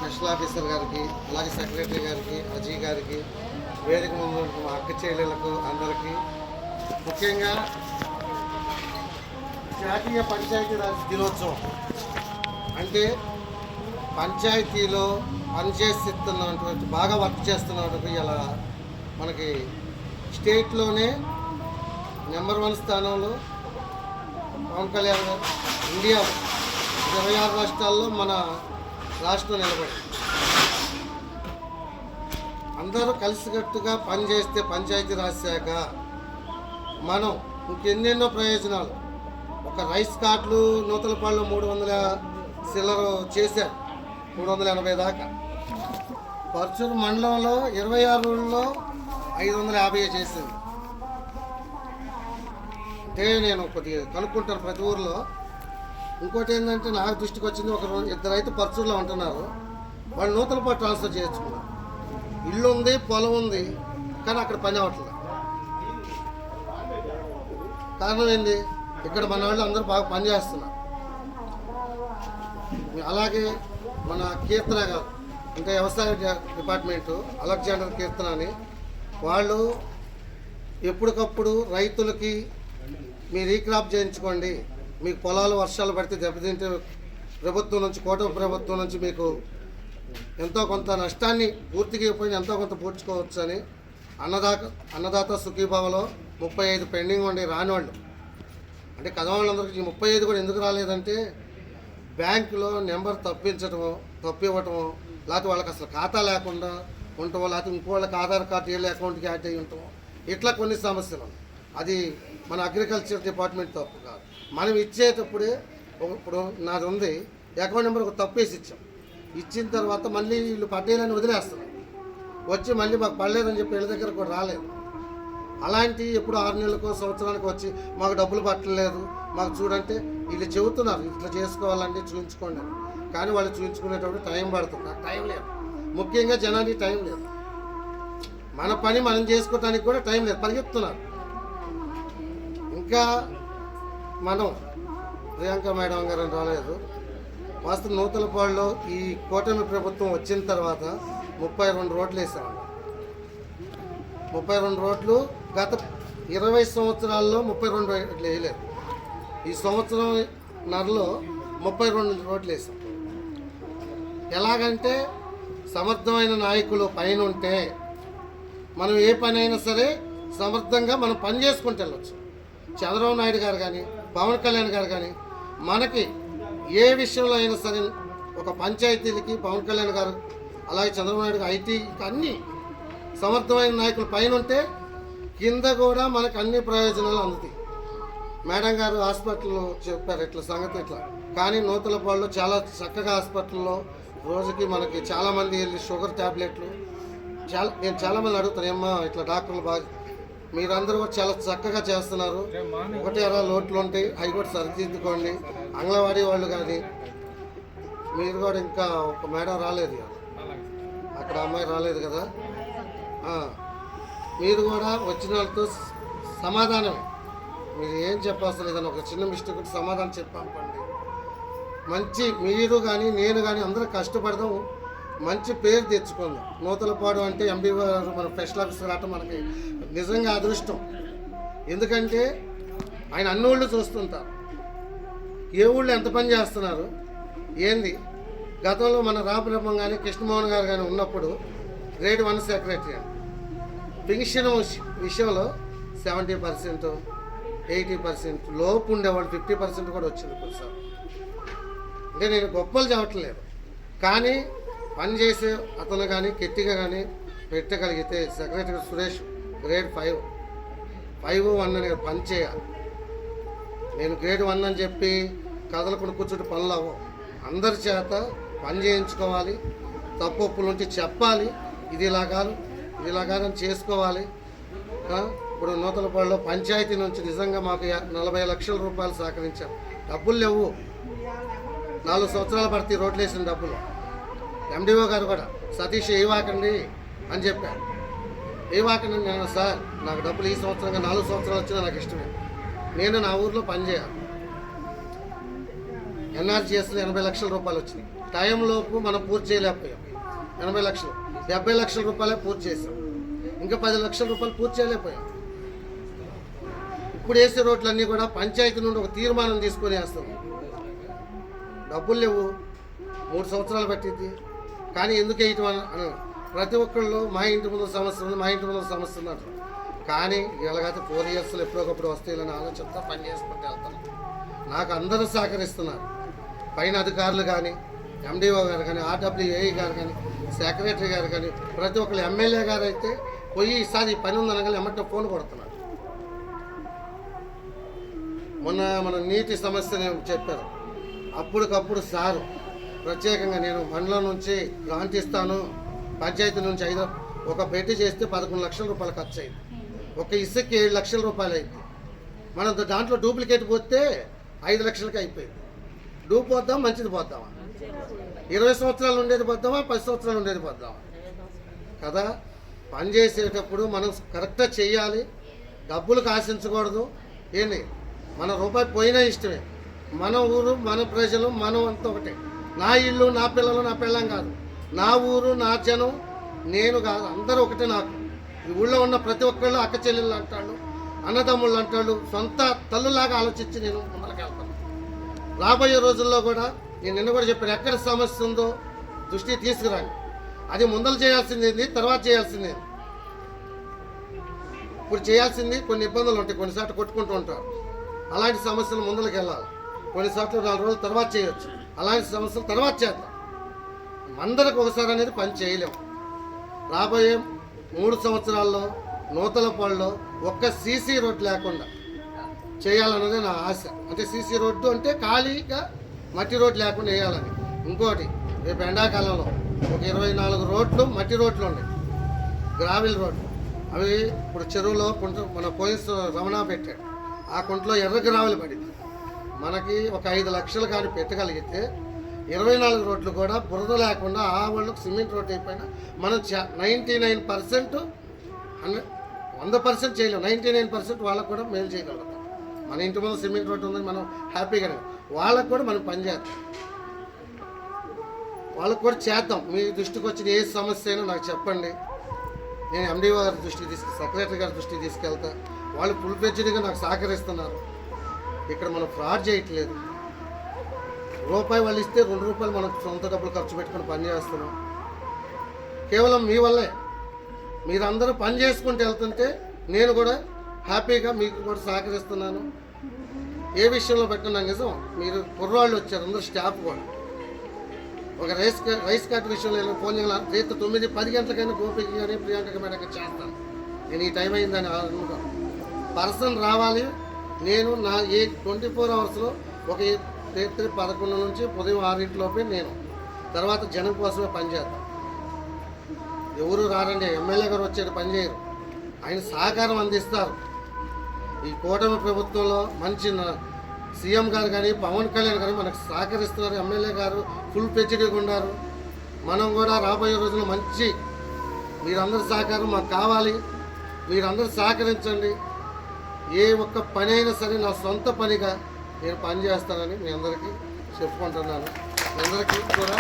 Special officer గారికి, అలాగే secretary గారికి, అజయ్ గారికి, వేదిక ముందు మా అక్క చెల్లెలకు అందరికీ, ముఖ్యంగా జాతీయ పంచాయతీరాజ్ దినోత్సవం అంటే పంచాయతీలో పనిచేస్తున్నటువంటి బాగా వర్క్ చేస్తున్నటువంటి ఇలా మనకి స్టేట్లోనే నెంబర్ 1 స్థానంలో పవన్ కళ్యాణ్ గారు ఇండియా 26 రాష్ట్రాల్లో మన రాష్ట్రం నిలబడింది. అందరూ కలిసికట్టుగా పనిచేస్తే పంచాయతీరాజ్ శాఖ మనం ఇంకెన్నెన్నో ప్రయోజనాలు, ఒక రైస్ కార్డులు నూతలపాడులో 300 చిల్లర చేశారు, 380 దాకా. పర్చూరు మండలంలో 26 ఊళ్ళలో 550 చేసింది. అంటే నేను కొద్దిగా కనుక్కుంటాను ప్రతి ఊరిలో. ఇంకోటి ఏంటంటే నాకు దృష్టికి వచ్చింది, ఇద్దరు అయితే పర్చూరులో ఉంటున్నారు, వాళ్ళు నూతలపాటు ట్రాన్స్ఫర్ చేయించుకున్నారు. ఇల్లు ఉంది, పొలం ఉంది, కానీ అక్కడ పని అవ్వట్లేదు. కారణం ఏంటి? ఇక్కడ మన వాళ్ళు అందరూ బాగా పనిచేస్తున్నారు. అలాగే మన కీర్తన గారు అంటే వ్యవసాయ డిపార్ట్మెంటు అలెగ్జాండర్ కీర్తన అని, వాళ్ళు ఎప్పటికప్పుడు రైతులకి మీరు రీక్రాప్ చేయించుకోండి, మీకు పొలాలు వర్షాలు పడితే దెబ్బతింటే ప్రభుత్వం నుంచి, కూటమి ప్రభుత్వం నుంచి మీకు ఎంతో కొంత నష్టాన్ని పూర్తిగా పోయి ఎంతో కొంత పూడ్చుకోవచ్చు అని అన్నదాత సుఖీభావలో 35 పెండింగ్ ఉండి రాని వాళ్ళు, అంటే కదవాళ్ళందరికీ 35 కూడా ఎందుకు రాలేదంటే బ్యాంకులో నెంబర్ తప్పివ్వటము, లేకపోతే వాళ్ళకి అసలు ఖాతా లేకుండా ఉండటం, లేకపోతే ఇంకో వాళ్ళకి ఆధార్ కార్డు వీళ్ళ అకౌంట్కి యాడ్ అయ్యి ఉంటాం, ఇట్లా కొన్ని సమస్యలు ఉన్నాయి. అది మన అగ్రికల్చర్ డిపార్ట్మెంట్ తప్పు కాదు. మనం ఇచ్చేటప్పుడే ఇప్పుడు నాది ఉంది అకౌంట్ నెంబర్ ఒక తప్పు వేసి ఇచ్చిన తర్వాత మళ్ళీ వీళ్ళు పట్టేయాలని వదిలేస్తున్నారు, వచ్చి మళ్ళీ మాకు పడలేదని చెప్పి వీళ్ళ దగ్గర కూడా రాలేదు. అలాంటి ఎప్పుడు 6 నెలలకో సంవత్సరానికి వచ్చి మాకు డబ్బులు పట్టలేదు, మాకు చూడంటే వీళ్ళు చెబుతున్నారు ఇట్లా చేసుకోవాలంటే చూపించుకోండి, కానీ వాళ్ళు చూపించుకునేటప్పుడు టైం పడుతుంది. నాకు టైం లేదు, ముఖ్యంగా జనానికి టైం లేదు, మన పని మనం చేసుకోవడానికి కూడా టైం లేదు, పరిగెత్తున్నారు. ఇంకా మనం ప్రియాంక మేడం గారు రాలేదు. వాస్తవం నూతలపాడులో ఈ కూటమి ప్రభుత్వం వచ్చిన తర్వాత 32 రోడ్లు వేసాము. 32 రోడ్లు గత 20 సంవత్సరాల్లో 32 రోడ్లు వేయలేదు. ఈ సంవత్సరం నరలో 32 రోడ్లు వేసాం. ఎలాగంటే సమర్థమైన నాయకులు పైన ఉంటే మనం ఏ పని అయినా సరే సమర్థంగా మనం పని చేసుకుంటూ వెళ్ళొచ్చు. చంద్రబాబు నాయుడు గారు కానీ, పవన్ కళ్యాణ్ గారు కానీ, మనకి ఏ విషయంలో అయినా సరే ఒక పంచాయతీలకి పవన్ కళ్యాణ్ గారు, అలాగే చంద్రబాబు నాయుడు గారు ఐటీ అన్నీ సమర్థమైన నాయకులు పైన ఉంటే కింద కూడా మనకు అన్ని ప్రయోజనాలు అందుతాయి. మేడం గారు హాస్పిటల్లో చెప్పారు ఇట్లా సంగతి ఇట్లా, కానీ నూతలపాడులో చాలా చక్కగా హాస్పిటల్లో రోజుకి మనకి చాలామంది వెళ్ళి షుగర్ ట్యాబ్లెట్లు నేను చాలామంది అడుగుతాను, ఏమ్మా ఇట్లా డాక్టర్లు బాగా మీరందరూ కూడా చాలా చక్కగా చేస్తున్నారు, ఒకటి అలా లోట్లు ఉంటాయి అవి కూడా సరిదిద్దుకోండి. అంగన్వాడీ వాళ్ళు కానీ మీరు కూడా ఇంకా ఒక మేడం రాలేదు అక్కడ, అమ్మాయి రాలేదు కదా, మీరు కూడా వచ్చిన వాళ్ళతో సమాధానమే, మీరు ఏం చెప్పాల్సిన లేదని ఒక చిన్న మిస్టేక్ సమాధానం చెప్పండి. మంచి మీరు కానీ నేను కానీ అందరూ కష్టపడదాం, మంచి పేరు తెచ్చుకుందాం. నూతలపాడు అంటే ఎంపీ గారు మన స్పెషల్ ఆఫీసర్ రావటం మనకి నిజంగా అదృష్టం. ఎందుకంటే ఆయన అన్ని ఊళ్ళు చూస్తుంటారు, ఏ ఊళ్ళో ఎంత పని చేస్తున్నారు ఏంది. గతంలో మన రామబ్రహ్మం కానీ కృష్ణమోహన్ గారు కానీ ఉన్నప్పుడు గ్రేడ్ 1 సెక్రటరీ అని పెన్షన్ విషయంలో 70%, 80% లోపు ఉండేవాళ్ళు 50% కూడా వచ్చింది కొన్నిసార్లు. అంటే నేను గొప్పలు చెప్పట్లేదు, కానీ పనిచేసే అతను కానీ గట్టిగా కానీ పెట్టగలిగితే సెక్రటరీ సురేష్ గ్రేడ్ 5, 1 అని పని చేయాలి. నేను గ్రేడ్ 1 అని చెప్పి కదలకుండా కూర్చుంటే పనులు అవ్వవు. అందరి చేత పని చేయించుకోవాలి, తప్పులు ఉంటే చెప్పాలి, ఇది ఇలా కాదు చేసుకోవాలి. ఇప్పుడు నూతలపాడులో పంచాయతీ నుంచి నిజంగా మాకు 40 లక్షల రూపాయలు సహకరించారు. డబ్బులు లేవు, 4 సంవత్సరాలు పడితే రోడ్లు వేసిన డబ్బులు. ఎండిఓ గారు కూడా సతీష్ ఏవాకండి అని చెప్పారు. ఏవాకండి నేను సార్ నాకు డబ్బులు ఈ సంవత్సరంగా 4 సంవత్సరాలు వచ్చినా నాకు ఇష్టమే, నేను నా ఊర్లో పనిచేయాలి. ఎన్ఆర్జీఎస్లో 80 లక్షల రూపాయలు వచ్చినాయి. టైంలోపు మనం పూర్తి చేయలేకపోయాం. 80 లక్షలు 70 లక్షల రూపాయలే పూర్తి చేసాం. ఇంకా 10 లక్షల రూపాయలు పూర్తి చేయలేకపోయాం. ఇప్పుడు వేసే రోడ్లన్నీ కూడా పంచాయతీ నుండి ఒక తీర్మానం తీసుకొని వేస్తాం. డబ్బులు లేవు, 3 సంవత్సరాలు పట్టింది. కానీ ఎందుకు వేయటం అని ప్రతి ఒక్కళ్ళు మా ఇంటి ముందు సమస్య ఉంది, మా ఇంటి ముందు సమస్య ఉన్నారు. కానీ ఇలాగైతే 4 ఇయర్స్లో ఎప్పుడొకప్పుడు వస్తాయిలని ఆలోచనతో పని చేసుకుంటూ వెళ్తాను. నాకు అందరూ సహకరిస్తున్నారు. పైన అధికారులు కానీ, ఎండిఓ గారు కానీ, ఆర్డబ్ల్యూఏ గారు కానీ, సెక్రటరీ గారు కానీ, ప్రతి ఒక్కరు ఎమ్మెల్యే గారు అయితే పోయి ఈసారి పని ఉందనగానే ఎమ్మటే ఫోన్ కొడుతున్నారు. మొన్న మన నీటి సమస్య నేను చెప్పారు. అప్పటికప్పుడు సారు ప్రత్యేకంగా నేను మండలం నుంచి గ్రాంట్ ఇస్తాను, పంచాయతీ నుంచి ఒక బెడ్ చేస్తే 11 లక్షల రూపాయలు ఖర్చు అయింది. ఒక ఇసుక్కి 7 లక్షల రూపాయలు అయింది. మనం దాంట్లో డూప్లికేట్ పోతే 5 లక్షలకి అయిపోయింది. డూప్ పోద్దాం, మంచిది పోద్దామా? 20 సంవత్సరాలు ఉండేది పోద్దామా, 10 సంవత్సరాలు ఉండేది పోద్దామా? కదా, పని చేసేటప్పుడు మనం కరెక్ట్గా చెయ్యాలి. డబ్బులకు ఆశించకూడదు. ఏంటి, మన రూపాయి పోయినా ఇష్టమే. మన ఊరు, మన ప్రజలు, మనం అంతా ఒకటే. నా ఇల్లు, నా పిల్లలు, నా పిల్లం కాదు. నా ఊరు, నా జనం, నేను కాదు, అందరూ ఒకటే. నాకు ఈ ఊళ్ళో ఉన్న ప్రతి ఒక్కళ్ళు అక్క చెల్లెళ్ళు అంటాడు, అన్నదమ్ముళ్ళు అంటాడు. సొంత తల్లులాగా ఆలోచించి నేను ముందరికి వెళ్తాను. రాబోయే రోజుల్లో కూడా నేను నిన్న కూడా చెప్పాను, ఎక్కడ సమస్య ఉందో దృష్టి తీసుకురాని. అది ముందలు చేయాల్సింది, తర్వాత చేయాల్సింది. ఇప్పుడు చేయాల్సింది కొన్ని ఇబ్బందులు ఉంటాయి, కొన్నిసార్లు కొట్టుకుంటూ ఉంటారు. అలాంటి సమస్యలు ముందరికి వెళ్ళాలి. కొన్నిసార్లు 4 రోజుల తర్వాత చేయొచ్చు. అలాంటి సమస్యలు తర్వాత చేద్దాం. అందరికి ఒకసారి అనేది పని చేయలేము. రాబోయే 3 సంవత్సరాల్లో నూతలపాడులో ఒక్క సీసీ రోడ్ లేకుండా చేయాలన్నది నా ఆశ. అంటే సీసీ రోడ్డు అంటే ఖాళీగా మట్టి రోడ్డు లేకుండా వేయాలని. ఇంకోటి, రేపు ఎండాకాలంలో ఒక 24 రోడ్లు మట్టి రోడ్లు ఉన్నాయి, గ్రావిల్ రోడ్లు. అవి ఇప్పుడు చెరువులో కుంట మన పోలీసు రమణ పెట్టాడు. ఆ కుంటలో ఎర్ర గ్రావిల్ పడింది. మనకి ఒక 5 లక్షలు కానీ పెట్టగలిగితే 24 రోడ్లు కూడా బురద లేకుండా ఆ వాళ్ళకు సిమెంట్ రోడ్ అయిపోయినా మనం 99% 100% చేయలేము. 99% వాళ్ళకు కూడా మేలు చేయగలుగుతాం. మన ఇంటి ముందు సిమెంట్ రోడ్డు ఉందని మనం హ్యాపీగానే, వాళ్ళకు కూడా మనం పని చేద్దాం. వాళ్ళకు కూడా చేద్దాం. మీ దృష్టికి వచ్చిన ఏ సమస్య అయినా నాకు చెప్పండి. నేను ఎండిఓ గారి దృష్టికి సెక్రటరీ గారి దృష్టికి తీసుకెళ్తా. వాళ్ళు ఫుల్ ఫ్లెడ్జ్డ్గా నాకు సహకరిస్తున్నారు. ఇక్కడ మనం ఫ్రాడ్ చేయట్లేదు. రూపాయి వాళ్ళు ఇస్తే 2 రూపాయలు మనం సొంత డబ్బులు ఖర్చు పెట్టుకుని పని చేస్తున్నాం. కేవలం మీ వల్లే. మీరందరూ పని చేసుకుంటూ వెళ్తుంటే నేను కూడా హ్యాపీగా మీకు కూడా సహకరిస్తున్నాను. ఏ విషయంలో పెట్టినా నిజం, మీరు కుర్రాళ్ళు వచ్చారు, అందరూ స్టాఫ్ కూడా. ఒక రైస్ కార్ట్ విషయంలో ఫోన్ చేయాలి, రేపు 9-10 గంటలకైనా గోపికి కానీ ప్రియాంక మేడకి చేస్తాను. నేను ఈ టైం అయిందని అనుకుంటాను. పర్సన్ రావాలి. నేను నా 24 అవర్స్లో ఒక రాత్రి 11 నుంచి ఉదయం 6 నేను తర్వాత జనం కోసమే పనిచేస్తాను. ఎవరు రారండి, ఎమ్మెల్యే గారు వచ్చేది పని చేయరు. ఆయన సహకారం అందిస్తారు. ఈ కూటమి ప్రభుత్వంలో మంచి సీఎం గారు కానీ పవన్ కళ్యాణ్ గారు మనకు సహకరిస్తున్నారు. ఎమ్మెల్యే గారు ఫుల్ ఫ్లెడ్జ్డ్గా ఉన్నారు. మనం కూడా రాబోయే రోజుల్లో మంచి మీరందరి సహకారం మాకు కావాలి. మీరందరూ సహకరించండి. ఏ ఒక్క పని అయినా సరే నా సొంత పనిగా నేను పని చేస్తానని మీ అందరికీ చెప్పుకుంటున్నాను. మీ అందరికీ కూడా